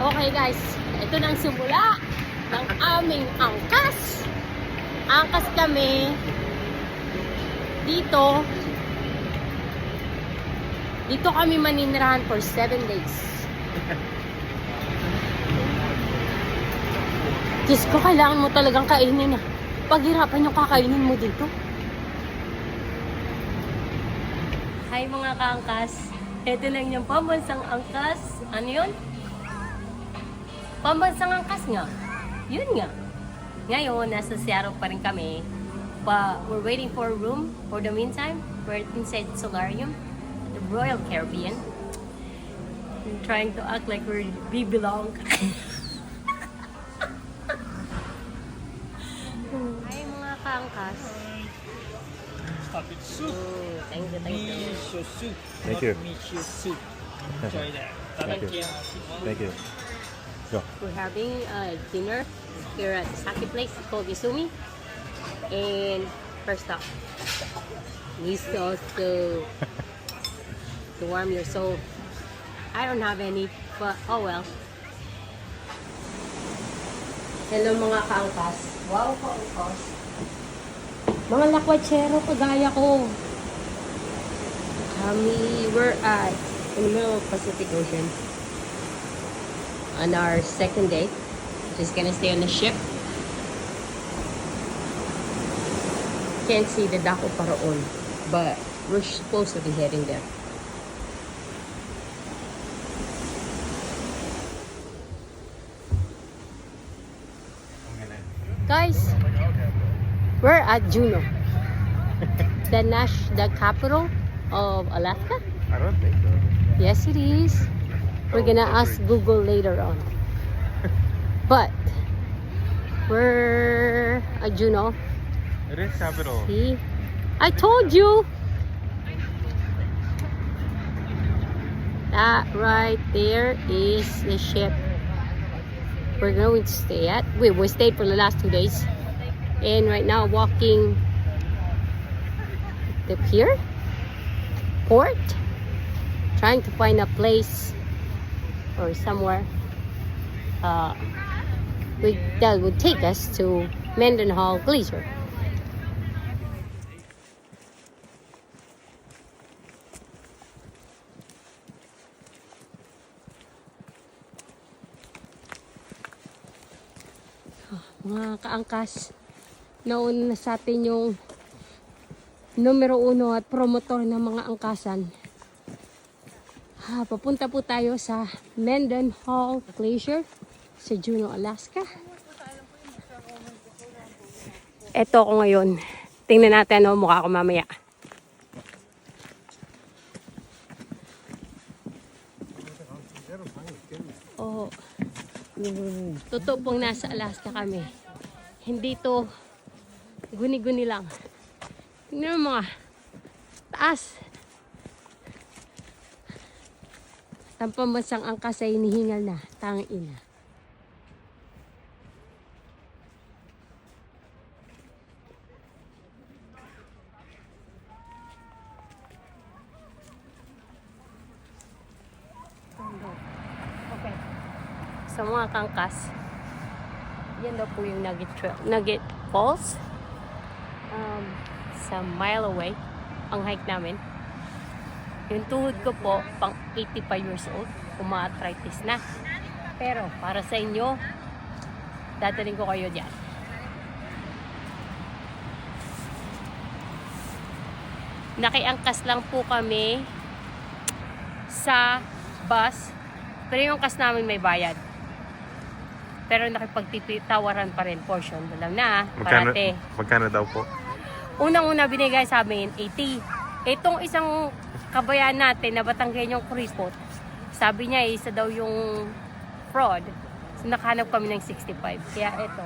Okay guys, ito na ang simula ng aming angkas. Angkas kami dito. Dito kami maninirahan for 7 days. Diyos ko, kailangan mo talagang kainin na. Paghirapan yung kakainin mo dito. Hi mga kaangkas. Ito lang yung pambansang angkas. Ano yun? Pambansang angkas nga. Yun nga. Ngayon, nasa Seattle pa rin kami. But we're waiting for a room. For the meantime, we're inside the solarium. The Royal Caribbean. I'm trying to act like we belong. Hi mga kaangkas. Topic soup. Thank you, thank you. Miso soup. Thank you. Miso soup. Enjoy that. Thank you. Thank you. Go. We're having dinner here at the sake place called Izumi. And first up, miso soup to warm your soul. I don't have any, but oh well. Hello mga kaangkas. Wow, kaangkas. Mga lakwatsero kagaya ko. We're at in the middle of Pacific Ocean on our second day. Just gonna stay on the ship. Can't see the Daco Paraon, but we're supposed to be heading there. Guys, we're at Juneau, the capital of Alaska. I don't think so. Yes, it is. We're gonna ask Google later on. But we're at Juneau. It is capital. See, I told you. That right there is the ship we're going to stay at. We stayed for the last 2 days, and right now walking the pier, port, trying to find a place or somewhere that would take us to Mendenhall Glacier. Mga kaangkas, nauna na sa atin yung numero 1 at promotor ng mga angkasan. Papunta po tayo sa Mendenhall Glacier sa Juneau, Alaska. Eto ako ngayon. Tingnan natin ano mukha ko mamaya. Oh. Totoo pong nasa Alaska kami. Hindi to guni-guni lang. Tingnan mo mga taas. Ang pambansang angkas ay hinihingal na. Tangina. Okay. Sa mga kangkas, yan daw po yung Nugget Falls. Sa mile away ang hike namin. Yung tuhod ko po, pang 85 years old, uma-arthritis na. Pero para sa inyo, dadaling ko kayo dyan. Nakiangkas lang po kami sa bus. Pero yung angkas namin may bayad. Pero nakipagtitawaran pa rin portion. Alam na, parate. Magkano daw po? Unang-una binigay sa amin, 80. Itong isang kabayan natin na Batanggenyong Kuripot, sabi niya isa daw yung fraud. So nakahanap kami ng 65. Kaya ito,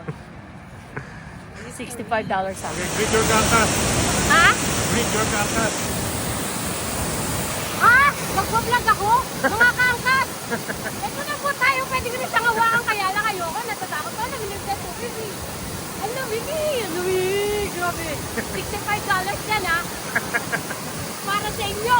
$65 sa amin. Read your kangkas. Ha? Read your kangkas. Magpa-vlog ako? Mga kaangkas! Ito na po tayo, pwede ko rin sangawakan, kaya lang ayoko, natatakot ko, namilig na tubig eh. Ang lamig, grabe. $65 yan ha. Para sa inyo.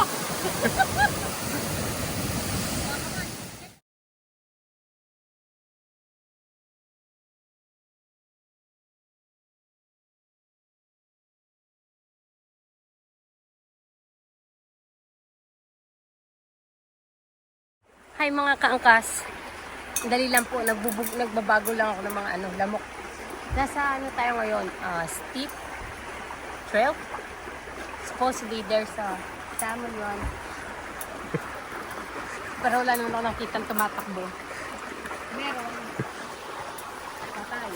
Hi mga kaangkas. Dali lang po, nagbabago lang ako ng mga lamok. Nasa tayo ngayon? Steep trail. Supposedly there's a salmon run. Pero wala naman ako nakitang tumatakbo. Meron. Patay.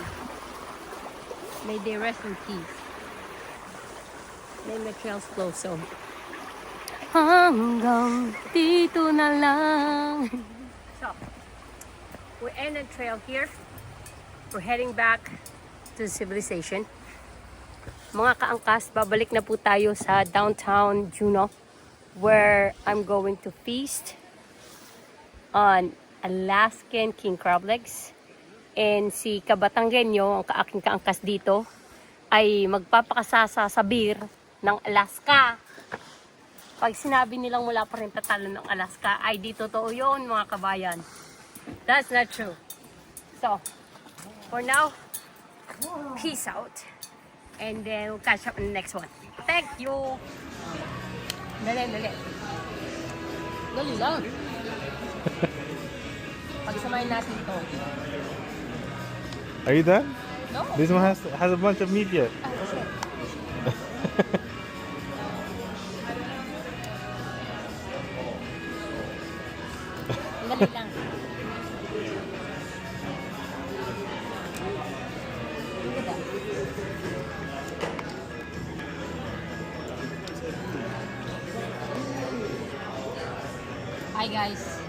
May they rest in peace. May trails close, so hanggang dito na lang. So, we end the trail here. We're heading back to civilization. Mga kaangkas, babalik na po tayo sa downtown Juneau, where I'm going to feast on Alaskan king crab legs. And si Kabatanggenyo, ang aking kaangkas dito, ay magpapakasasa sa beer ng Alaska. Pag sinabi nilang wala pa rin tatalo ng Alaska, ay di totoo yun mga kabayan. That's not true. So, for now, peace out. And then we'll catch up in the next one. Thank you! Dali. Dali lang. Pagsamahin natin ito. Are you done? No? This one has a bunch of meat yet. Ah, shit. Dali lang. Look at that. Hi guys.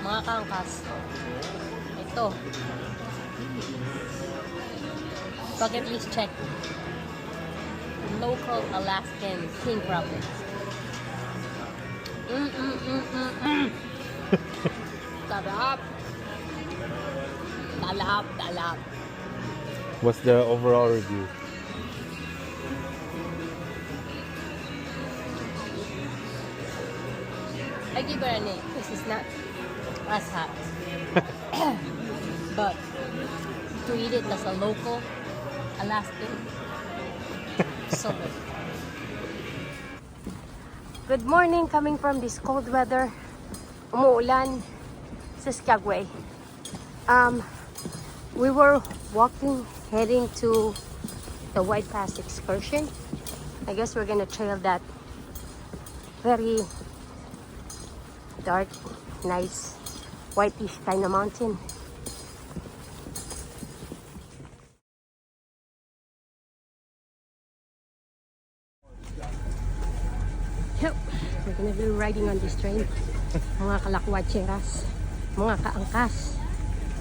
Mga kaangkas. Ito. Bucket list check. Local Alaskan king crab legs. Sarap. Talap. What's the overall review? I give it an 8. This is not as hot. But to eat it as a local Alaskan, so good. Good morning, coming from this cold weather. Umuulan sa Skagway. We were walking, heading to the White Pass excursion. I guess we're gonna trail that very dark, nice, whitish kind of mountain. Yep, we're gonna be riding on this train. Mga kalakwatseras, mga kaangkas.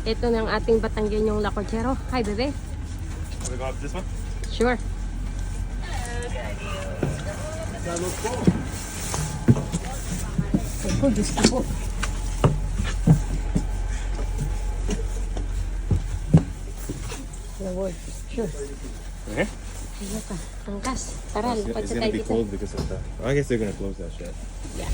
Ito ng ating Batanggenyong lakwachero. Hi, bebe. Want to go up this one? Sure. Ako, gusto ko. Lord, sure. Okay. Sige ka, angkas. Tara, It's lupad sa gonna tayo be dito. cold because of that. I guess they're gonna close that shit. Yeah.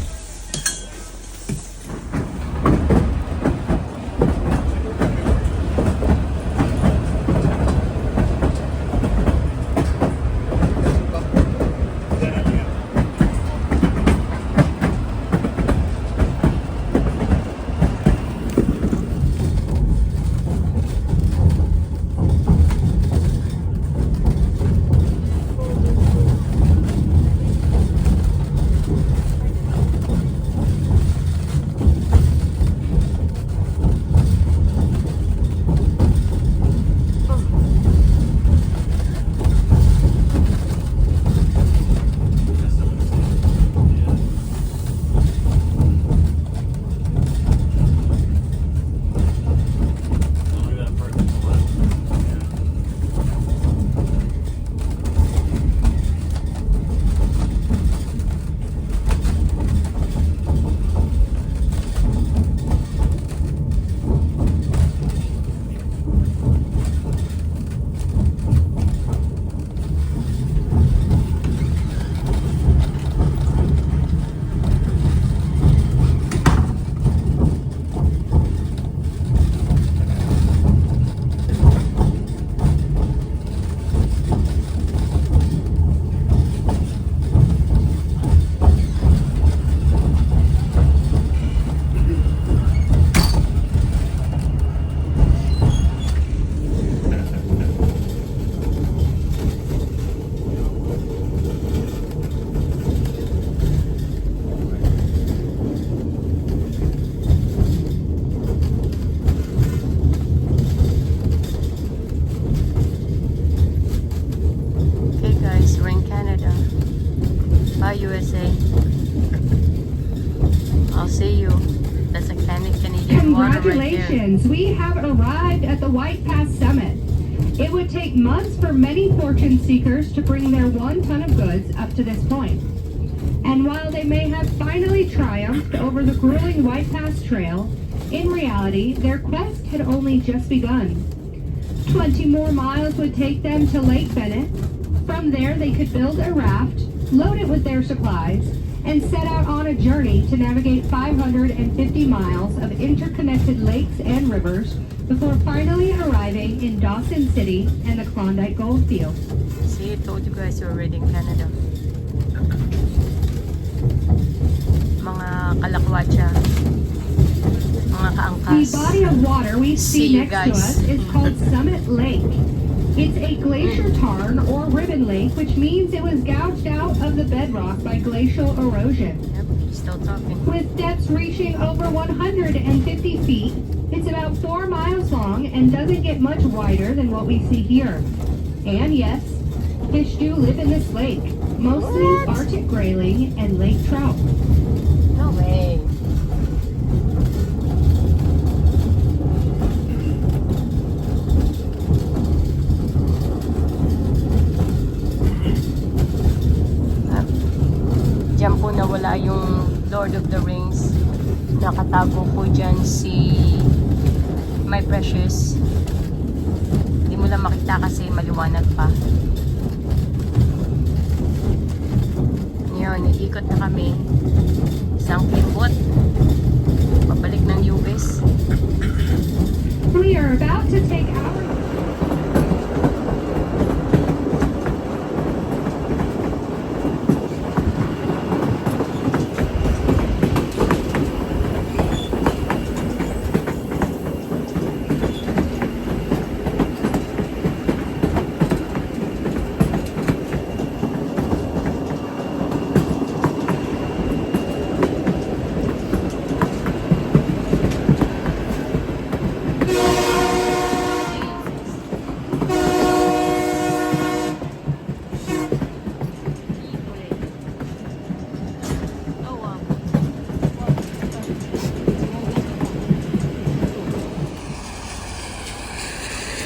Congratulations, we have arrived at the White Pass Summit. It would take months for many fortune seekers to bring their 1 ton of goods up to this point. And while they may have finally triumphed over the grueling White Pass Trail, in reality, their quest had only just begun. 20 more miles would take them to Lake Bennett. From there, they could build a raft, load it with their supplies, and set out on a journey to navigate 550 miles of interconnected lakes and rivers before finally arriving in Dawson City and the Klondike Goldfield. See, I told you guys we're already in Canada. Mga kalakwatsa, mga The kaangkas. body of water we See see you next guys. to us is called Summit Lake. It's a glacier tarn or ribbon lake, which means it was gouged out of the bedrock by glacial erosion. Yep, still talking. With depths reaching over 150 feet, it's about 4 miles long and doesn't get much wider than what we see here. And yes, fish do live in this lake, mostly What? Arctic grayling and lake trout. No way. Diyan po nawala yung Lord of the Rings. Nakatago po dyan si My Precious. Hindi mo lang makita kasi maliwanag pa. Yun, iikot na kami. Isang kimbot. Pabalik ng US. We are about to take our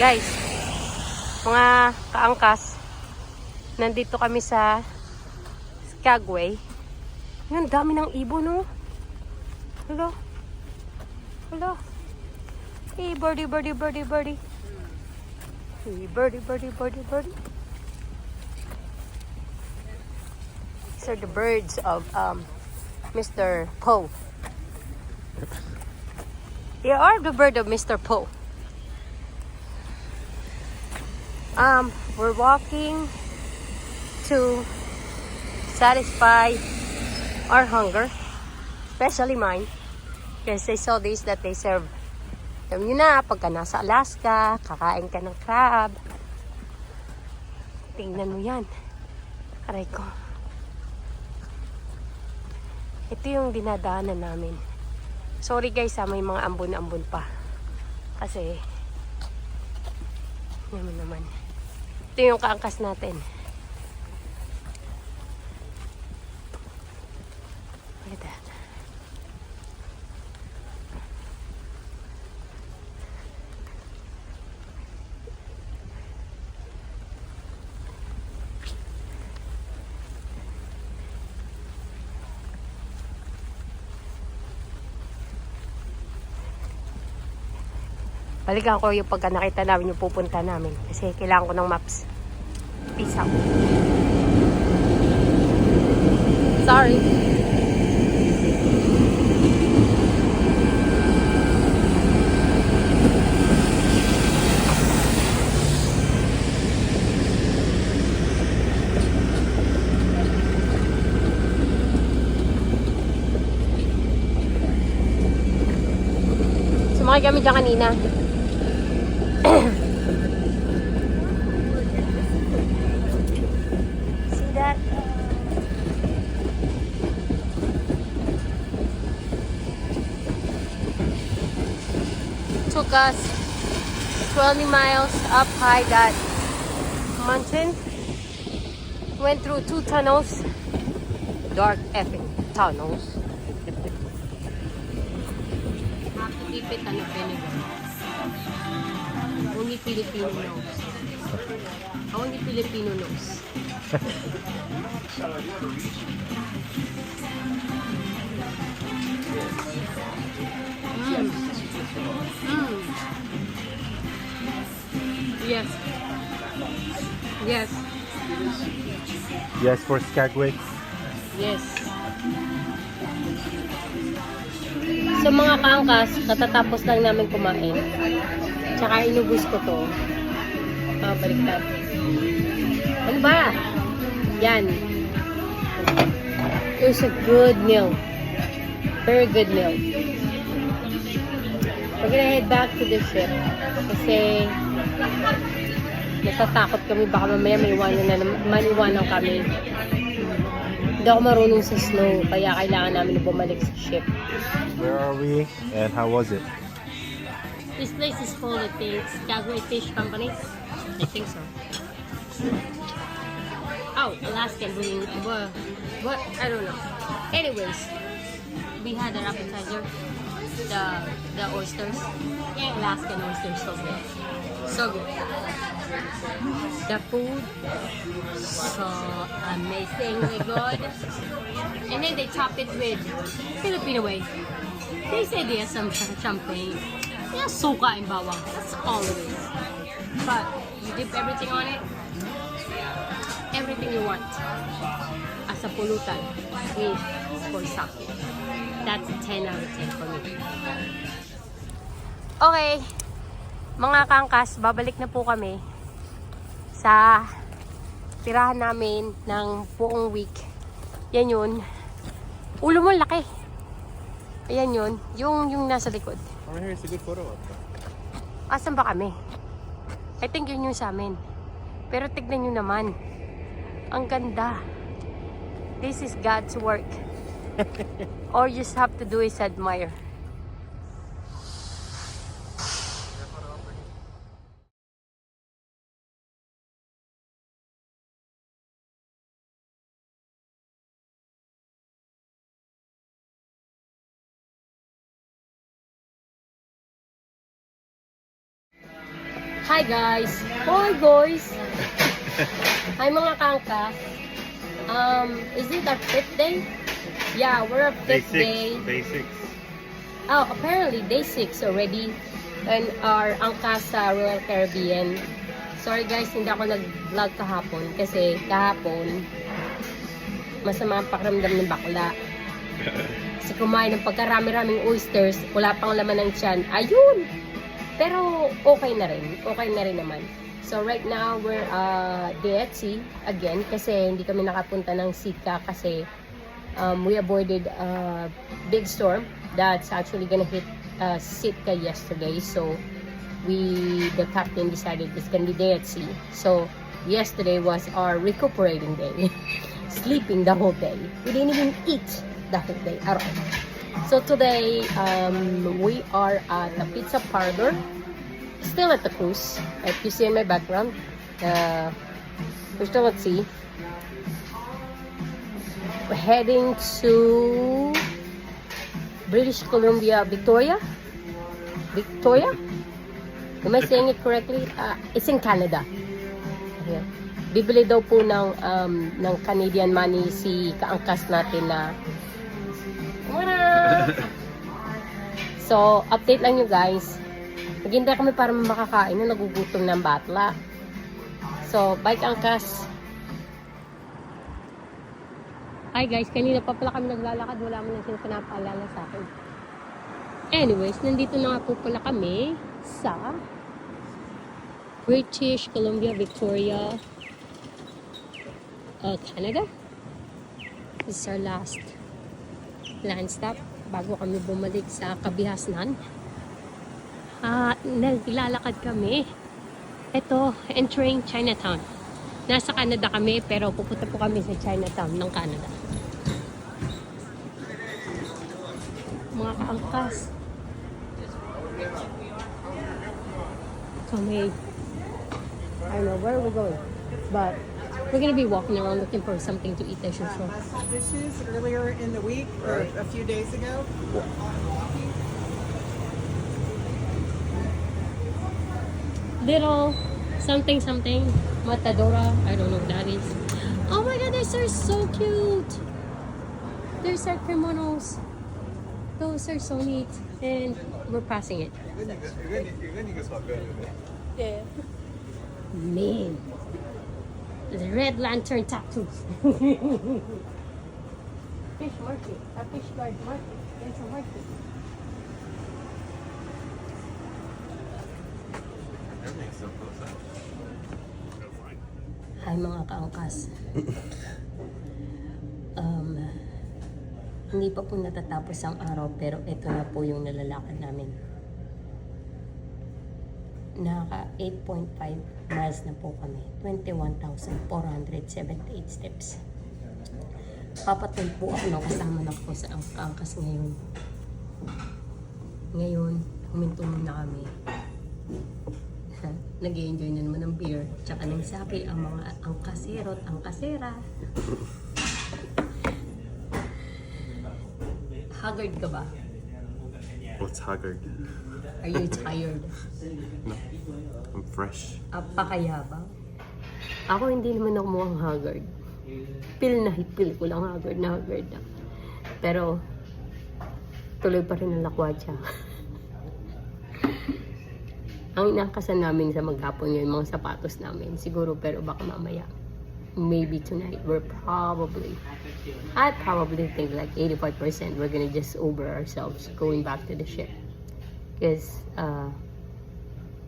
Guys, mga kaangkas, nandito kami sa Skagway. Yan, dami ng ibon, no? Hello? Hello? Hey, birdie, birdie, birdie, birdie. Hey, birdie, birdie, birdie, birdie. These are the birds of Mr. Poe. They are the bird of Mr. Poe. We're walking to satisfy our hunger, especially mine, because I saw this that they serve. Alam nyo na, pagka nasa Alaska, kakain ka ng crab. Tingnan mo yan. Aray ko. Ito yung dinadaanan namin. Sorry guys, may mga ambon-ambon pa. Kasi, naman. Ito yung kaangkas natin. Look at that. Balikan ko yung pagka nakita namin yung pupunta namin. Kasi kailangan ko ng maps. Peace out. Sorry. Sumakay kami dyan kanina. See that? Took us 20 miles up high that mountain. Went through 2 tunnels. Dark effing tunnels. dip it on a vinegar. Only Filipino knows. Only Filipino knows. Yes. Yes. Yes, for Skagway. Yes. So mga kaangkas, katatapos lang namin kumain. Tsaka inubos ko to. Baliktad. Ano ba? Yan. It was a good meal. Very good meal. We're gonna head back to the ship. Kasi natatakot kami. Baka mamaya maniwanan kami. Hindi ako marunong sa snow. Kaya kailangan namin na bumalik sa ship. Where are we and how was it? This place is called, I think, Skagway Fish Company. I think so. Oh, Alaskan Blue. What? I don't know. Anyways, we had an appetizer. The oysters. Yeah, Alaskan oysters, so good. So good. The food, so amazingly good. And then they top it with Filipino way. They say they have some champagne. Yeah, suka and bawang. That's all it is. But you dip everything on it. Everything you want. As a pulutan with for sake. That's a 10 out of 10 for me. Okay. Mga kangkas, babalik na po kami sa tirahan namin ng buong week. Yan yun. Ulo mo laki. Ayan yun. Yung nasa likod. Oh, here's a good photo of that. Asan ba kami? I think yun yung sa amin. Pero tignan nyo naman. Ang ganda. This is God's work. All you just have to do is admire. Hi guys! Hi guys! Hi mga kangkas! Is it our 5th day? Yeah, we're our 5th day. Day 6. Oh, apparently day 6 already. And our angkas sa Royal Caribbean. Sorry guys, hindi ako nag-vlog kahapon. Kasi kahapon, masama ang pakiramdam ng bakla. Kasi kumain ng pagkarami-raming oysters, wala pang laman ng tiyan. Ayun! Pero okay na rin. Okay na rin naman. So right now, we're at sea again. Kasi hindi kami nakapunta ng Sitka kasi we avoided a big storm that's actually gonna hit Sitka yesterday. So the captain decided it's gonna be day at sea. So yesterday was our recuperating day. Sleeping the whole day. We didn't even eat the whole day at all. So today, we are at the Pizza Parlor, still at the cruise. If you see in my background, we're still at sea. We're heading to British Columbia, Victoria? Am I saying it correctly? It's in Canada. Here. Bibili daw po ng Canadian money si kaangkas natin na So, update lang nyo guys. Naghintay kami para makakain na nagugutom ng batla. So, bye angkas. Hi guys, kanina pa pala kami naglalakad. Wala mo na siyang pinapaalala sa akin. Anyways, nandito na nga po pala kami sa British Columbia, Victoria, Canada. This is our last land stop bago kami bumalik sa Kabihasnan. Naglalakad kami. Ito, entering Chinatown. Nasa Canada kami pero pupunta po kami sa Chinatown ng Canada. Mga kaangkas. So may, I don't know where we're going, but we're gonna be walking around looking for something to eat, I should show. Dishes earlier in the week or a few days ago. little something something matadora. I don't know what that is. Oh my god, these are so cute. There's our kimonos. Those are so neat. And we're passing it. Yeah. Man. The red lantern tattoos. Fish market. A fish guard market. There's a market. Hi mga kaangkas. Hindi pa po natatapos ang araw pero ito na po yung nalalakad namin. Naka 8.5 miles na po kami. 21,478 steps. Papatol po ako ng kasama na po sa angkas ngayon. Ngayon, huminto muna kami. Nag-enjoy na naman ng beer. Tsaka ng sake ang mga angkasero at angkasera. Haggard ka ba? What's haggard? Are you tired? No, I'm fresh. Apakayabang? Ako hindi naman ako mukhang haggard. Pil ko lang haggard na. Pero, tuloy pa rin ang lakwatsa. Ang inakasan namin sa maghapon yung mga sapatos namin. Siguro, pero baka mamaya. Maybe tonight, I probably think like 85% we're gonna just over ourselves going back to the ship. Because,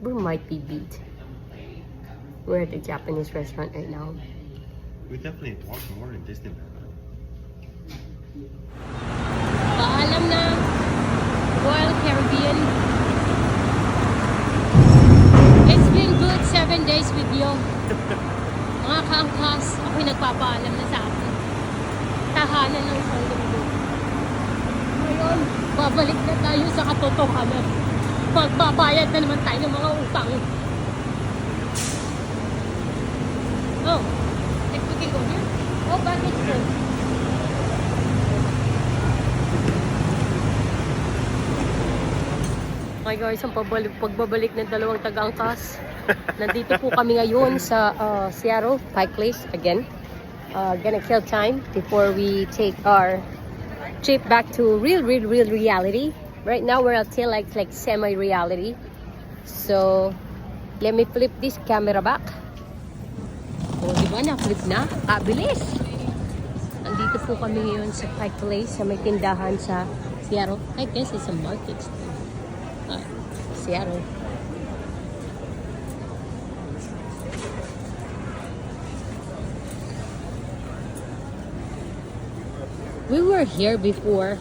we might be beat. We're at a Japanese restaurant right now. We definitely walk more in Disneyland. Paalam na, Royal Caribbean. It's been good 7 days with you. Mga kaangkas, ako'y nagpapaalam na sa akin. Tahanan ng isang linggo. Ngayon, babalik na tayo sa katotohanan. Magbabayad na naman tayo ng mga utang. Oh, think we can go here? Oh, baggage claim. Okay guys, ang pagbabalik ng dalawang taga-angkas. Nandito po kami ngayon sa Seattle Pike Place again. Gonna kill time before we take our trip back to real reality. Right now we're still like semi-reality. So let me flip this camera back. O diba na, flip na? Kabilis! Nandito po kami ngayon sa Pike Place sa may tindahan sa Seattle. I guess it's a market. Seattle. We were here before,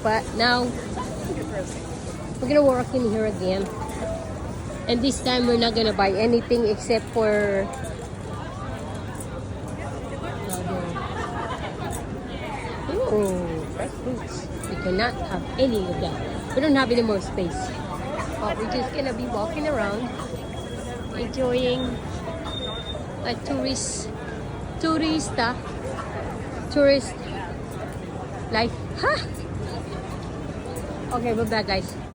but now we're gonna walk in here again. And this time we're not gonna buy anything except for fresh fruits. We cannot have any of that. We don't have any more space. But we're just gonna be walking around, enjoying a tourist life. Ha! Okay, we're back guys.